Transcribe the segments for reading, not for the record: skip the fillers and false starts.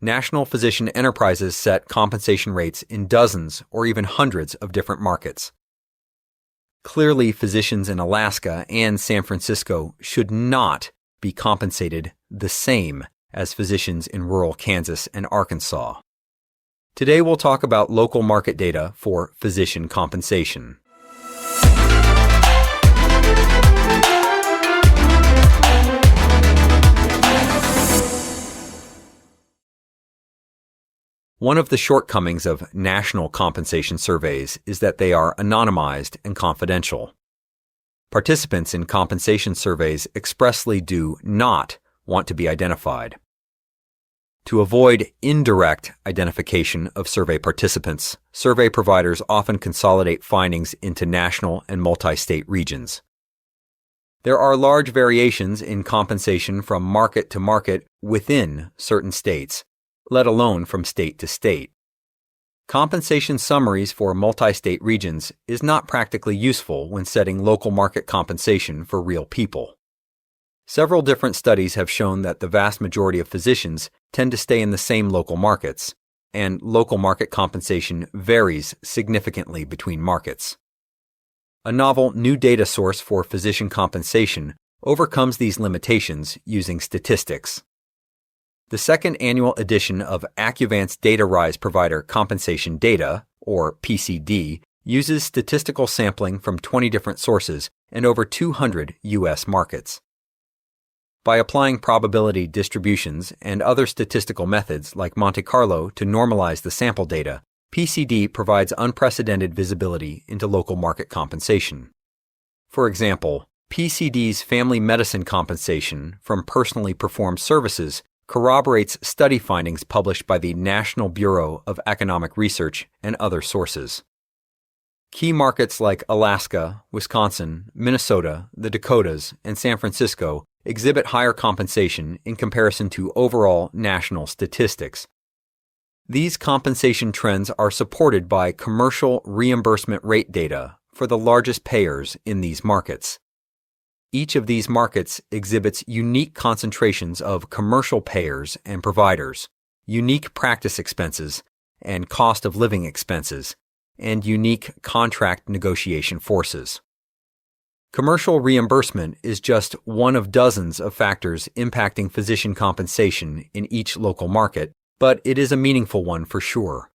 national physician enterprises set compensation rates in dozens or even hundreds of different markets. Clearly, physicians in Alaska and San Francisco should not be compensated the same as physicians in rural Kansas and Arkansas. Today we'll talk about local market data for physician compensation. One of the shortcomings of national compensation surveys is that they are anonymized and confidential. Participants in compensation surveys expressly do not want to be identified. To avoid indirect identification of survey participants, survey providers often consolidate findings into national and multi-state regions. There are large variations in compensation from market to market within certain states, let alone from state to state. Compensation summaries for multi-state regions is not practically useful when setting local market compensation for real people. Several different studies have shown that the vast majority of physicians tend to stay in the same local markets, and local market compensation varies significantly between markets. A novel new data source for physician compensation overcomes these limitations using statistics. The second annual edition of Accuvant's DataRise Provider Compensation Data, or PCD, uses statistical sampling from 20 different sources and over 200 U.S. markets. By applying probability distributions and other statistical methods like Monte Carlo to normalize the sample data, PCD provides unprecedented visibility into local market compensation. For example, PCD's family medicine compensation from personally performed services corroborates study findings published by the National Bureau of Economic Research and other sources. Key markets like Alaska, Wisconsin, Minnesota, the Dakotas, and San Francisco exhibit higher compensation in comparison to overall national statistics. These compensation trends are supported by commercial reimbursement rate data for the largest payers in these markets. Each of these markets exhibits unique concentrations of commercial payers and providers, unique practice expenses and cost of living expenses, and unique contract negotiation forces. Commercial reimbursement is just one of dozens of factors impacting physician compensation in each local market, but it is a meaningful one for sure.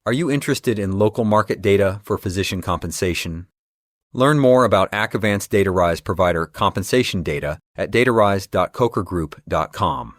Are you interested in local market data for physician compensation? Learn more about Accuvant's DataRise Provider Compensation Data at datarise.cokergroup.com.